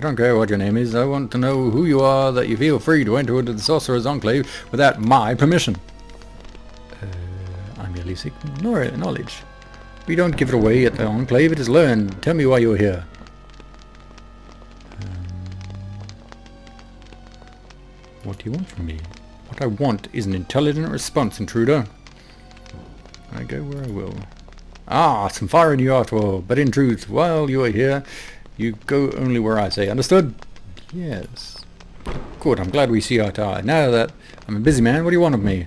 I don't care what your name is. I want to know who you are, that you feel free to enter into the Sorcerer's Enclave without my permission. I merely seek knowledge. We don't give it away at the Enclave, it is learned. Tell me why you're here. What do you want from me? What I want is an intelligent response, intruder. I go where I will. Ah, some fire in your heart will, but in truth, while you are here, you go only where I say. Understood? Yes. Good, I'm glad we see eye to eye. Now that I'm a busy man, what do you want of me?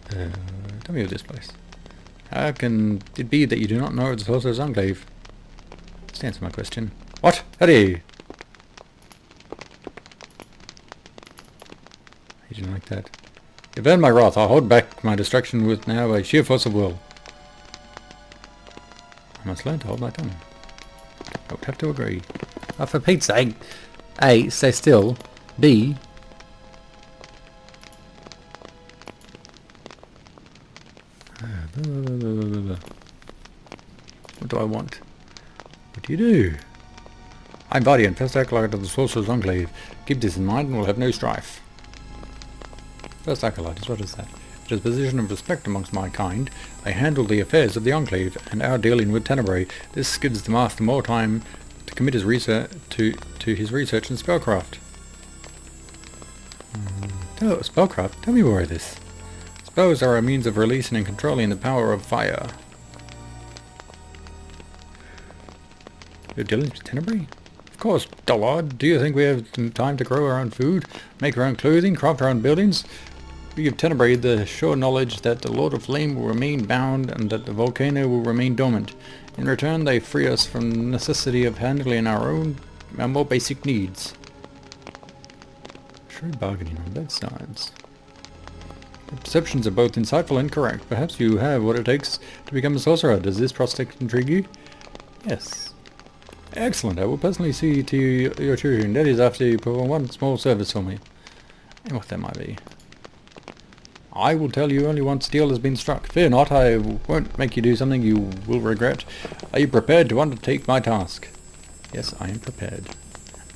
Tell me of this place. How can it be that you do not know of the Sorcerer's Enclave? Just answer my question. What? Howdy! He didn't like that. You've earned my wrath. I'll hold back my destruction with now by sheer force of will. I must learn to hold my tongue. I would have to agree. Oh, for Pete's sake. A, stay still. B, what do I want? What do you do? I'm Guardian, first acolyte of the Sorcerer's Enclave. Keep this in mind and we'll have no strife. First acolyte, what is that? It is a position of respect amongst my kind. I handle the affairs of the Enclave and our dealing with Tenebrae. This gives the Master more time to commit his research to his research in spellcraft. Oh, spellcraft? Tell me more of this. Spells are a means of releasing and controlling the power of fire. You're dealing with Tenebrae? Of course, dullard. Do you think we have time to grow our own food, make our own clothing, craft our own buildings? We give Tenebrae the sure knowledge that the Lord of Flame will remain bound and that the volcano will remain dormant. In return, they free us from the necessity of handling our more basic needs. Shrewd bargaining on both sides. The perceptions are both insightful and correct. Perhaps you have what it takes to become a sorcerer. Does this prospect intrigue you? Yes. Excellent. I will personally see to your tutoring. That is after you perform one small service for me. And what that might be. I will tell you only once the deal has been struck. Fear not, I won't make you do something you will regret. Are you prepared to undertake my task? Yes, I am prepared.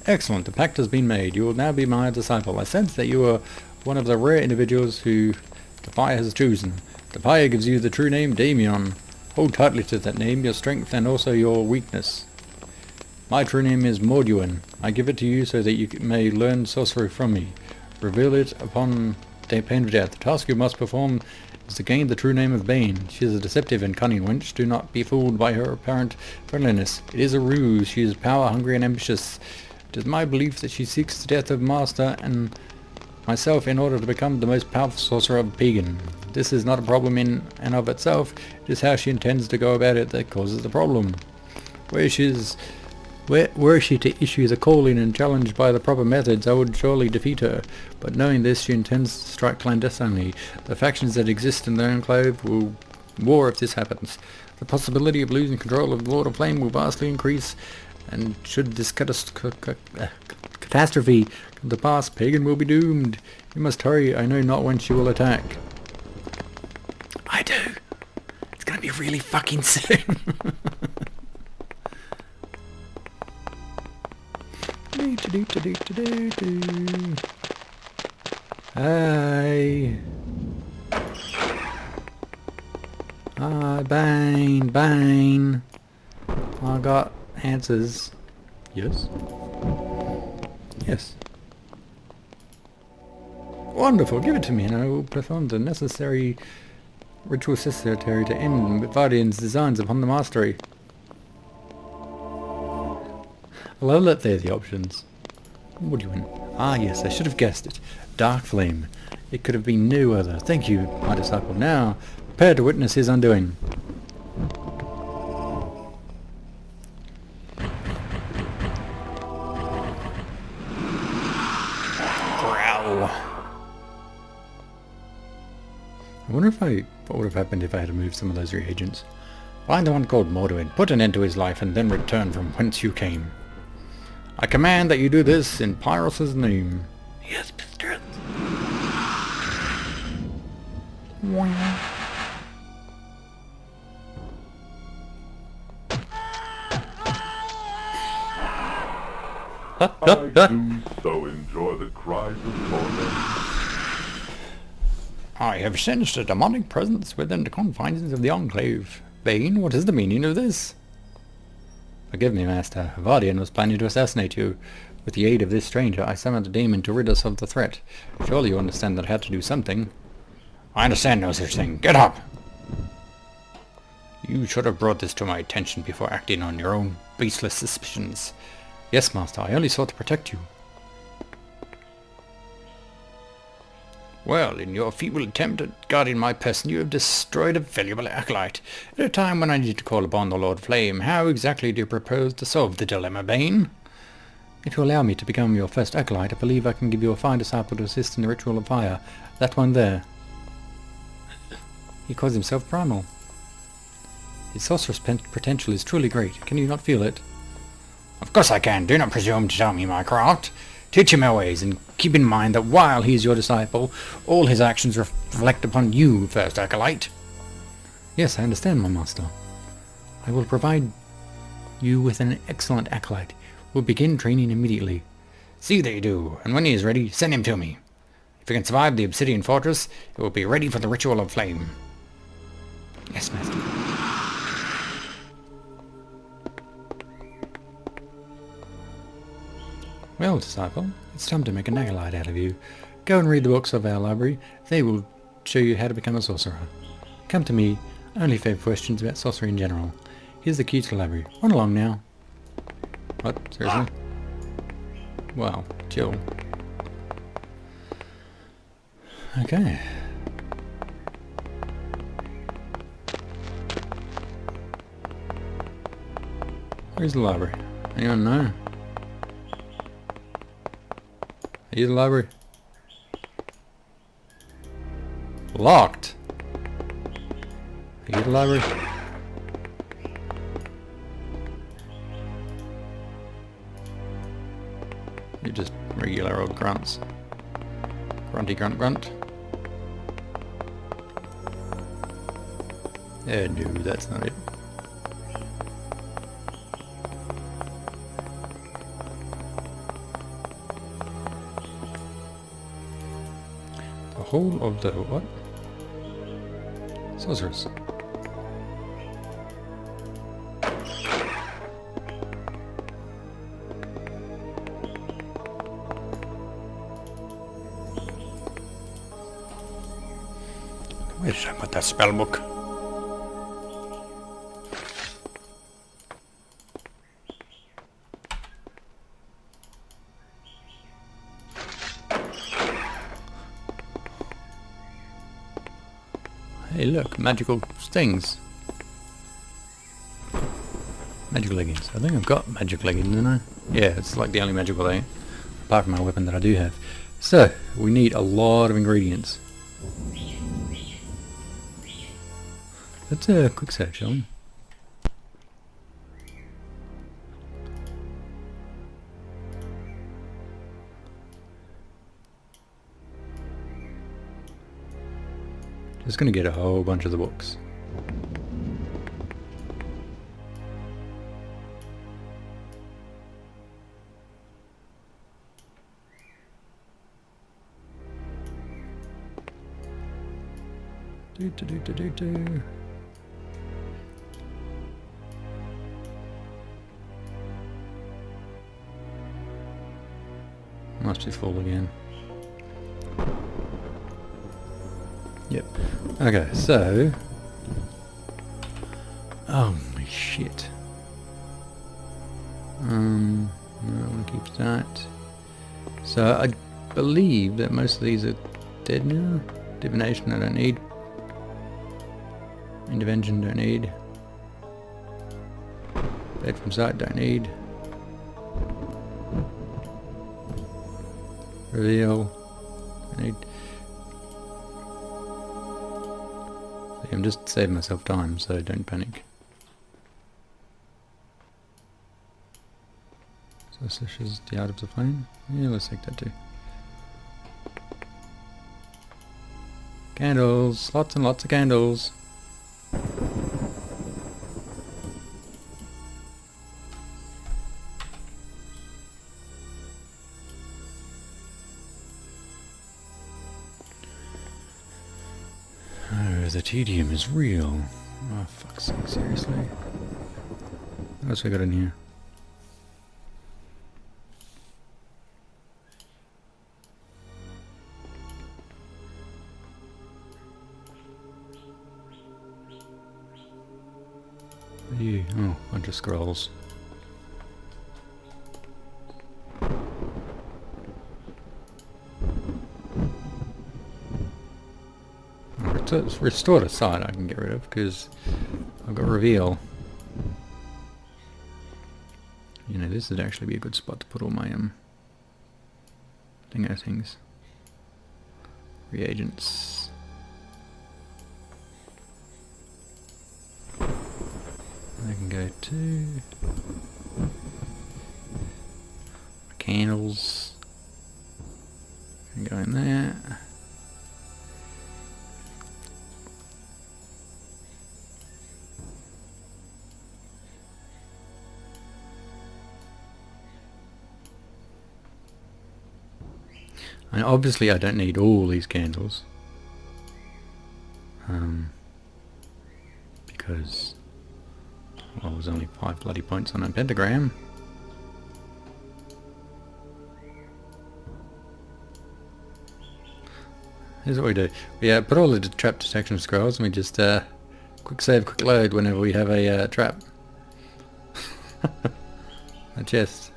Excellent. The pact has been made. You will now be my disciple. I sense that you are one of the rare individuals who the fire has chosen. The fire gives you the true name, Damien. Hold tightly to that name, your strength and also your weakness. My true name is Morduin. I give it to you so that you may learn sorcery from me. Reveal it upon the pain of death. The task you must perform is to gain the true name of Bane. She is a deceptive and cunning wench. Do not be fooled by her apparent friendliness. It is a ruse. She is power-hungry and ambitious. It is my belief that she seeks the death of Master and myself in order to become the most powerful sorcerer of Pagan. This is not a problem in and of itself. It is how she intends to go about it that causes the problem. Were she to issue the calling and challenged by the proper methods, I would surely defeat her. But knowing this, she intends to strike clandestinely. The factions that exist in the Enclave will war if this happens. The possibility of losing control of the Lord of Flame will vastly increase, and should this catastrophe come to pass, Pagan will be doomed. You must hurry. I know not when she will attack. I do. It's gonna be really fucking soon. Hey. Bane. I got answers. Yes? Yes. Wonderful, give it to me and I will perform the necessary ritual necessary to end Vardian's designs upon the mastery. I love that they're the options. What do you win? Ah yes, I should have guessed it. Dark Flame. It could have been no other. Thank you, my disciple. Now, prepare to witness his undoing. Growl. I wonder what would have happened if I had to move some of those reagents. Find the one called Morduin, put an end to his life, and then return from whence you came. I command that you do this in Pyrrhus' name. Yes, mistress. I do so enjoy the cries of torment. I have sensed a demonic presence within the confines of the Enclave. Bane, what is the meaning of this? Forgive me, Master. Vardian was planning to assassinate you. With the aid of this stranger, I summoned a demon to rid us of the threat. Surely you understand that I had to do something. I understand no such thing. Get up! You should have brought this to my attention before acting on your own baseless suspicions. Yes, Master, I only sought to protect you. Well, in your feeble attempt at guarding my person, you have destroyed a valuable acolyte. At a time when I need to call upon the Lord Flame, how exactly do you propose to solve the dilemma, Bane? If you allow me to become your first acolyte, I believe I can give you a fine disciple to assist in the ritual of fire. That one there. He calls himself Primal. His sorcerous potential is truly great. Can you not feel it? Of course I can. Do not presume to tell me my craft. Teach him my ways, and keep in mind that while he is your disciple, all his actions reflect upon you, first acolyte. Yes, I understand, my master. I will provide you with an excellent acolyte. We'll begin training immediately. See that you do, and when he is ready, send him to me. If he can survive the obsidian fortress, it will be ready for the ritual of flame. Yes, master. Well, disciple, it's time to make an acolyte out of you. Go and read the books of our library. They will show you how to become a sorcerer. Come to me, only if you have questions about sorcery in general. Here's the key to the library. Run along now. What? Seriously? Wow, chill. Okay. Where's the library? Anyone know? Are you the library? Locked. Are you the library? You're just regular old grunts. Grunty grunt grunt. No, that's not it. The whole of the what? Sorceress. Where did I put that spell book? Hey look, magical stings. Magical leggings. I think I've got magic leggings, don't I? Yeah, it's like the only magical thing, apart from my weapon that I do have. So, we need a lot of ingredients. Let's quick search, shall we? Just gonna get a whole bunch of the books. Do. Must be full again. Yep. Okay, so... oh my shit. No, I want to keep that. So I believe that most of these are dead now. Divination I don't need. Intervention don't need. Dead from sight don't need. Reveal. I need. See, I'm just saving myself time, so don't panic. So such as the Art of the Flame. Yeah, let's take that too. Candles, lots and lots of candles. the tedium is real. Oh, fuck's sake, seriously. What else we got in here? What are you? Oh, bunch of scrolls. Restored aside I can get rid of because I've got reveal. You know, this would actually be a good spot to put all my dingo things. Reagents. I can go to candles. And go in there. And obviously I don't need all these candles. Because well, there's only 5 bloody points on a pentagram. Here's what we do. We put all the trap detection scrolls and we just quick save, quick load whenever we have a trap. A chest.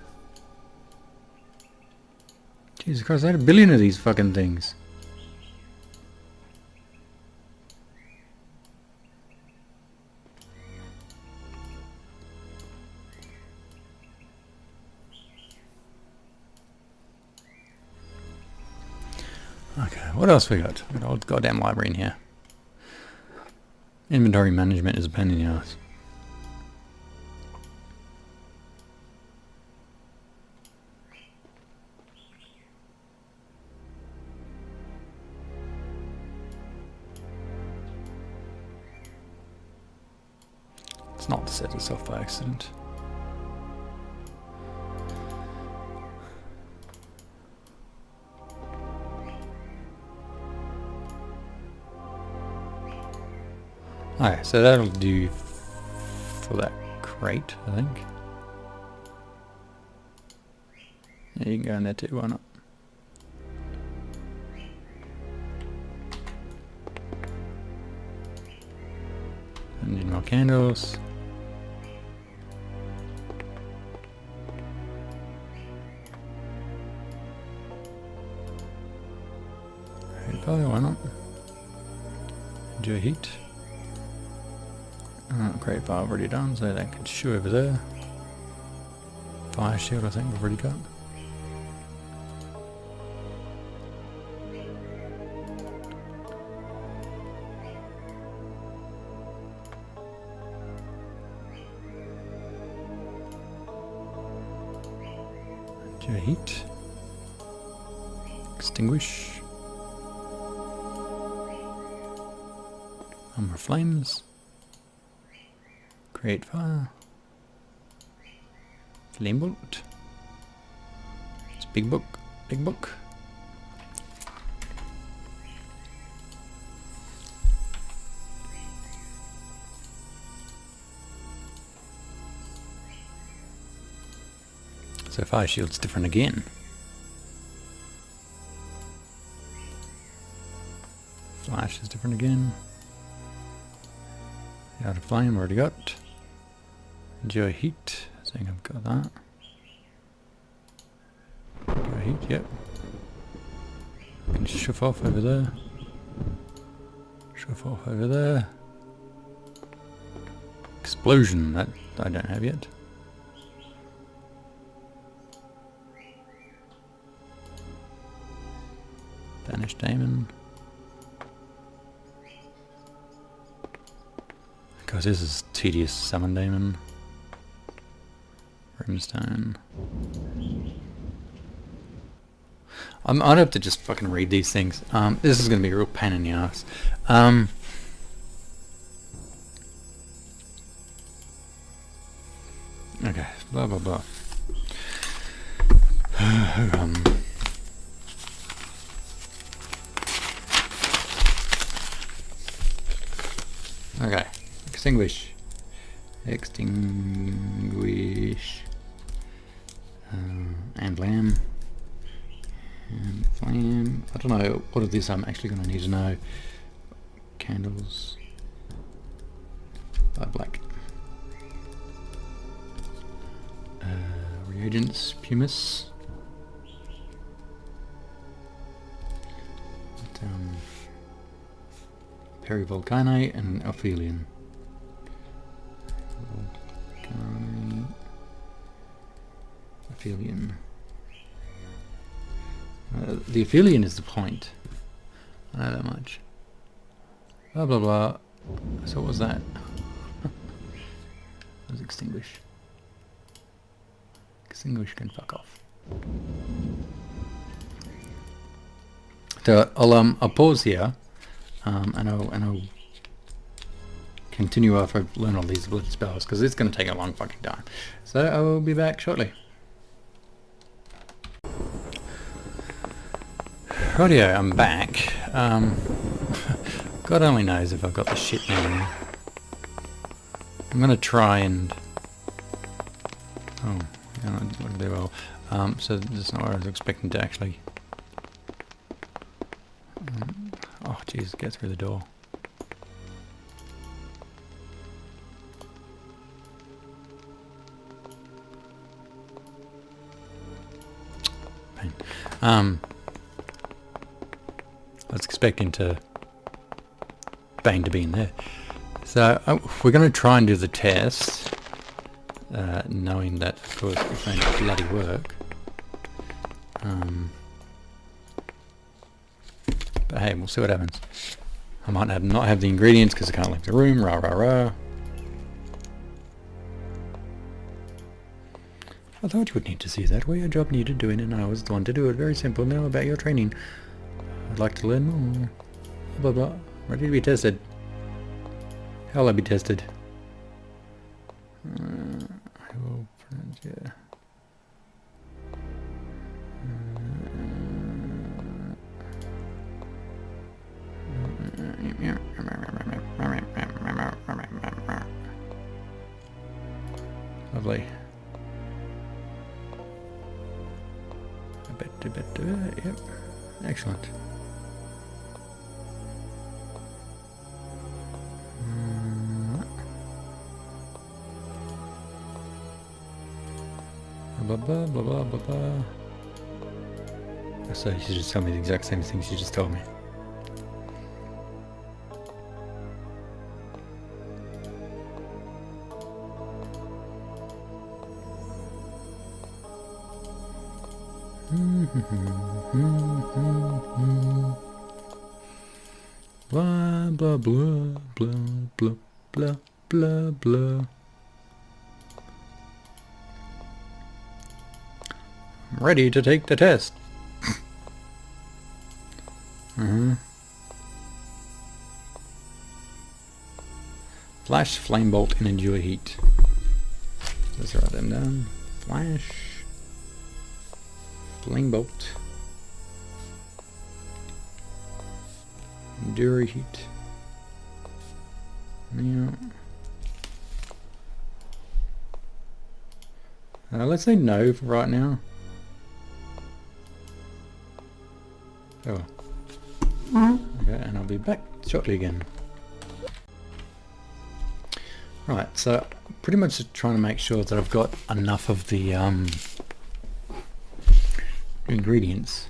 Jesus Christ, I had 1 billion of these fucking things. Okay, what else we got? We've got an old goddamn library in here. Inventory management is a pain in the ass. It's not set itself by accident. Alright, so that'll do for that crate, I think. Yeah, you can go in there too, why not? I need more candles. Probably why not? Enjoy heat. Crate 5 already done, so that can shoe over there. Fire shield I think we've already got. Enjoy heat. Extinguish. Armor flames. Create fire. Flame bolt. It's big book. Big book. So fire shield's different again. Flash is different again. Out of flame already got. Enjoy heat, I think I've got that. Enjoy heat, yep. I can shove off over there. Shove off over there. Explosion, that I don't have yet. Banished Daemon. Because this is tedious summon Daemon. Brimstone. I'd have to just fucking read these things. This is going to be a real pain in the ass. Okay, blah blah blah. Okay. Extinguish. Extinguish. And lamb. And flame. I don't know what of this I'm actually going to need to know. Candles. Black. Reagents. Pumice. Perivolcanite and Ophelian. Ophelian. The Ophelian is the point. I know that much. Blah blah blah. So what was that? Let's extinguish. Extinguish can fuck off. So I'll pause here, and I'll continue after I've learned all these blood spells, because it's going to take a long fucking time. So I will be back shortly. Rightio, I'm back. God only knows if I've got the shit now. I'm going to try and... Oh, yeah, I wouldn't do well. So that's not what I was expecting to actually... Oh jeez, get through the door. Pain. I was expecting Bane to be in there. So we're going to try and do the test, knowing that of course it won't bloody work. But hey, we'll see what happens. I might not have the ingredients because I can't leave the room. Rah rah rah. I thought you would need to see that. Well, your job needed doing and I was the one to do it. Very simple. Now about your training. I'd like to learn more. Blah blah. Ready to be tested. How will I be tested? I will print, yeah. Lovely. Yep. Excellent. Blah blah blah blah blah blah. So you should just tell me the exact same things you just told me. Blah blah blah blah blah blah blah blah. I'm ready to take the test. Flash, flame bolt, and endure heat. Let's write them down. Flash, flame bolt, endure heat. Yeah. Let's say no for right now. Oh. Okay, and I'll be back shortly again. Right, so pretty much just trying to make sure that I've got enough of the ingredients.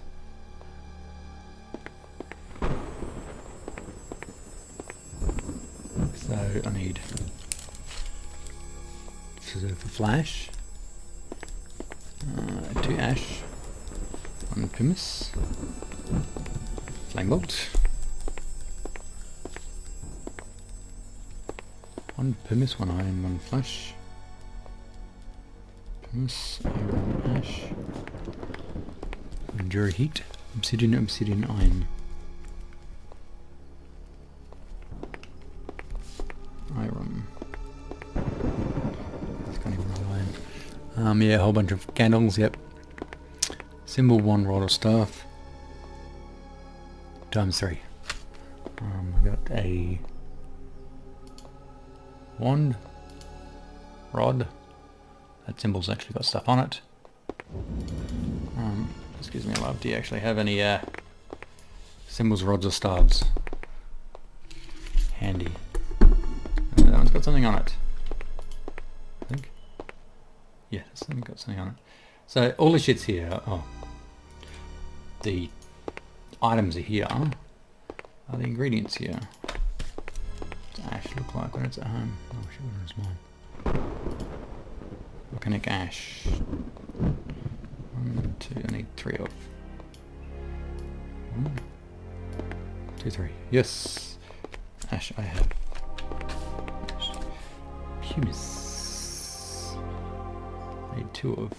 So I need for flash, 2 ash, 1 pumice, flame bolt, 1 pumice, 1 iron, 1 flash, pumice, iron, ash, endure heat, obsidian, iron, iron. It's kind of iron. Yeah, a whole bunch of candles. Yep. Symbol 1 rod of staff. Times 3. I got a Wand. Rod. That symbol's actually got stuff on it. Excuse me, love. Do you actually have any symbols, rods, or staves? Handy. That one's got something on it. I think. Yeah, this one's got something on it. So all the shit's here. Oh. The items are here. Are the ingredients here? What's ash look like when it's at home? Oh shit, where is mine? Volcanic ash. 1, 2, I need 3 of. 1, 2, 3. Yes! Ash I have. Pumice. I need 2 of.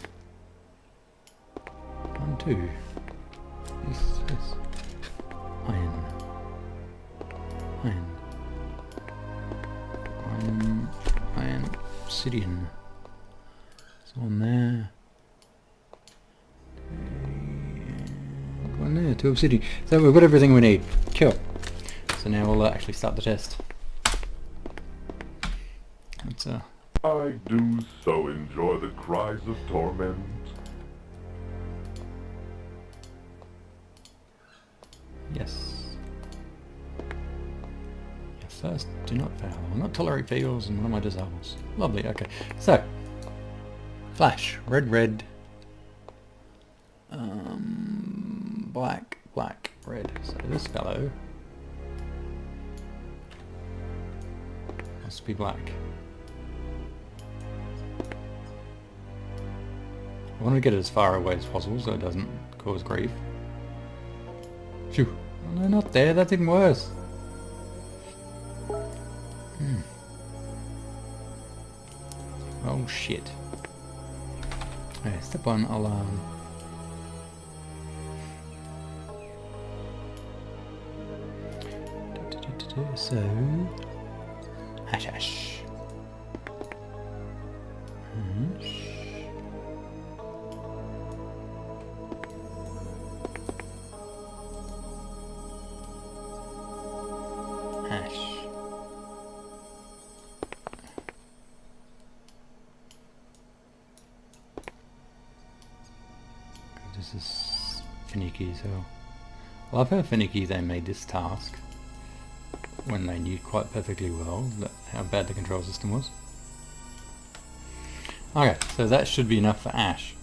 1, 2. Yes. Iron. Iron. Obsidian. It's on there. Go on there, 2 obsidian. So we've got everything we need. Cool. So now we'll actually start the test. Let's I do so enjoy the cries of torment. yes. First, do not fail. I will not tolerate fails in one of my disables. Lovely, okay. So, flash. Red, red. Black, black, red. So this fellow must be black. I want to get it as far away as possible so it doesn't cause grief. Phew. Oh, no, not there. That's even worse. Oh shit. Okay, step 1, alarm. So, ash. Ash. This is finicky as hell. I love how finicky they made this task when they knew quite perfectly well how bad the control system was. Okay, so that should be enough for ash.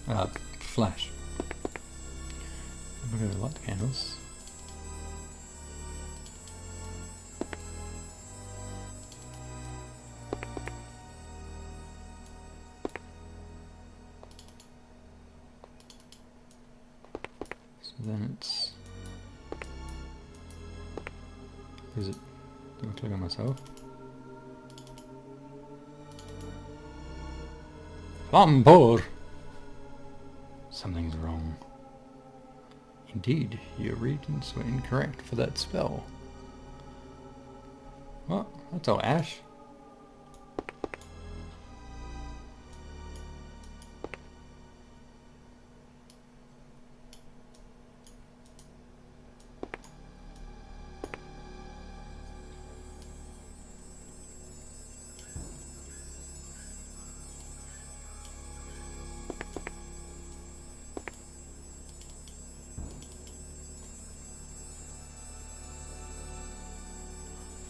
Flash. We're going to light the candles. Then it's... Is it... Do I click on myself? Flambour! Something's wrong. Indeed, your readings were incorrect for that spell. What? That's all ash.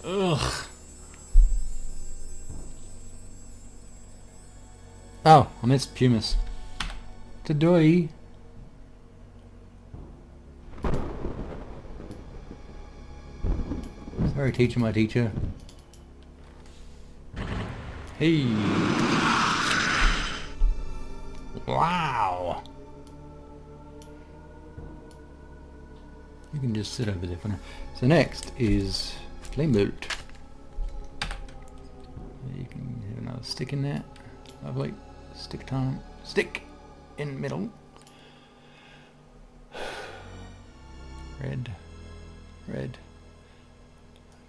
Ugh. Oh, I missed pumice. Today. Sorry, teacher, my teacher. Hey. Wow. You can just sit over there for now. So next is flame bolt. You can have another stick in there. Lovely. Stick time. Stick in middle. Red. Red.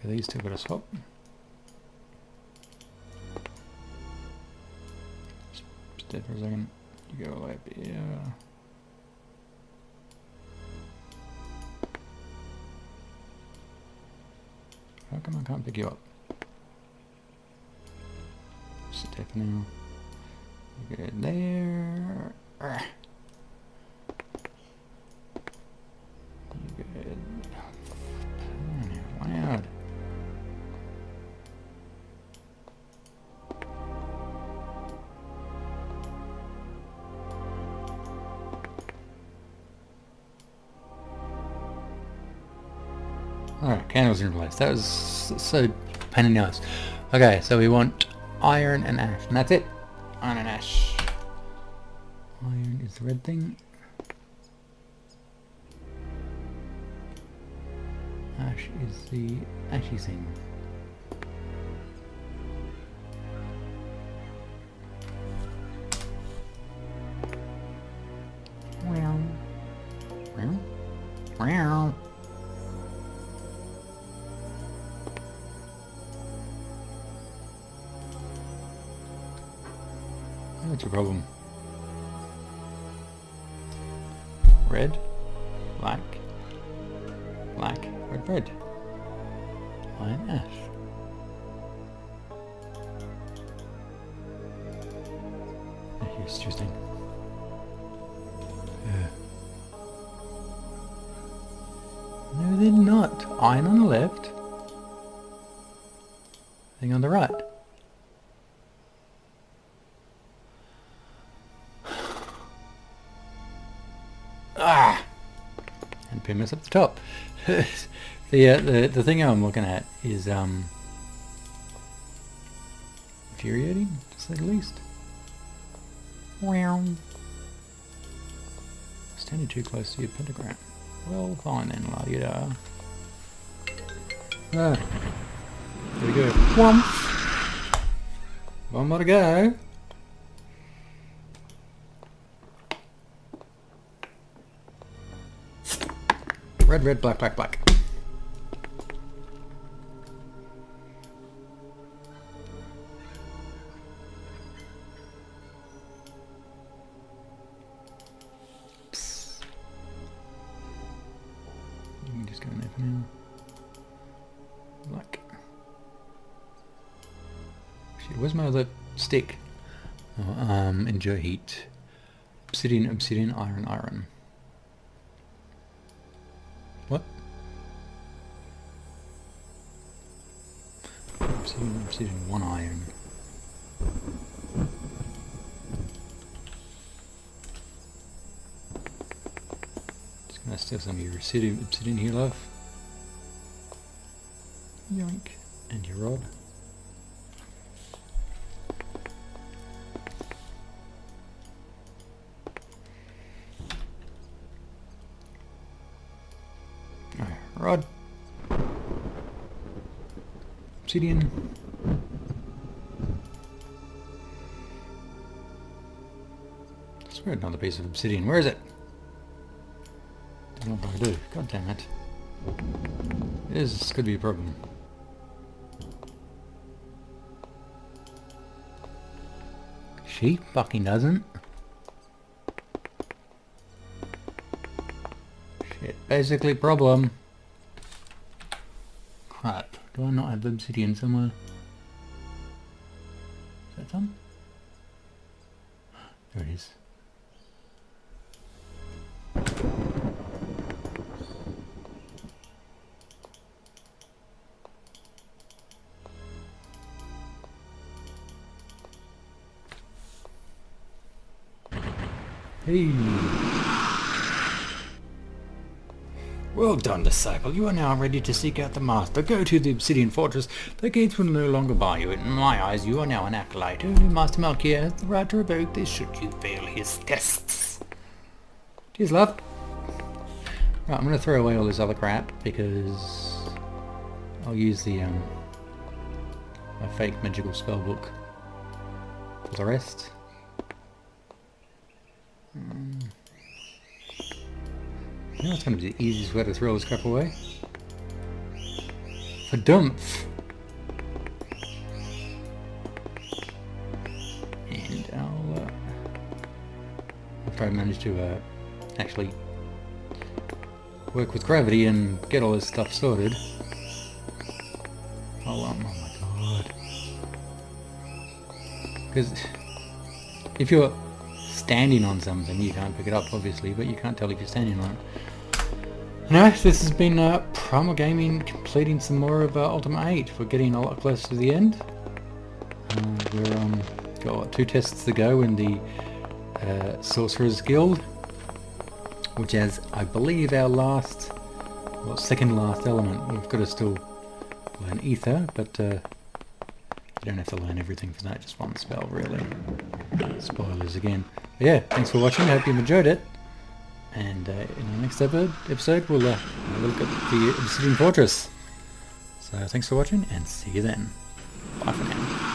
Okay, these two got to swap. Stay for a second. You go all the way up here. How come I can't pick you up? for now. You go there. You go... Loud. Alright, candles in place. That was so pain in the ass. Okay, so we want iron and ash, and that's it. Iron and ash. Iron is the red thing. Ash is the ashy thing. Meow. Meow. Meow. What's your problem? Red, black, black, red, red. Iron ash. Here's interesting. No, they're not. Iron on the left. Thing on the right. And pin us up the top. the thing I'm looking at is infuriating, to say the least. Standing too close to your pentagram. Well, fine then, la-di-da. There we go. One more to go. Red, red, black, black, black. Psst. You can just go in there for now. Black. Shit, where's my other stick? Oh, endure heat. Obsidian, obsidian, iron, iron. What? Obsidian, one iron. Just gonna steal some of your obsidian here, love. Yoink. And your rod. Rod. Obsidian. I swear another piece of obsidian. Where is it? Don't know what I do. God damn it. This could be a problem. She fucking doesn't. Shit. Basically problem. Crap. Do I not have obsidian somewhere? Is that some? There it is. Hey! Well done, disciple. You are now ready to seek out the master. Go to the obsidian fortress. The gates will no longer bar you. In my eyes, you are now an acolyte. Only Master Malkia has the right to revoke this should you fail his tests. Cheers, love. Right, I'm going to throw away all this other crap because I'll use the my fake magical spellbook for the rest. You know it's going to be the easiest way to throw this crap away? For dumph! And I'll try to manage to actually work with gravity and get all this stuff sorted. Oh my god. Because if you're standing on something, you can't pick it up, obviously, but you can't tell if you're standing on it. Anyway, this has been Primal Gaming completing some more of Ultima VIII. We're getting a lot closer to the end. We're got 2 tests to go in the Sorcerer's Guild, which is, I believe, our last, well, second last element. We've got to still learn Ether, but you don't have to learn everything for that, just one spell, really. Spoilers again. But yeah, thanks for watching, I hope you've enjoyed it. And in the next episode, we'll look at the Obsidian Fortress. So thanks for watching, and see you then. Bye for now.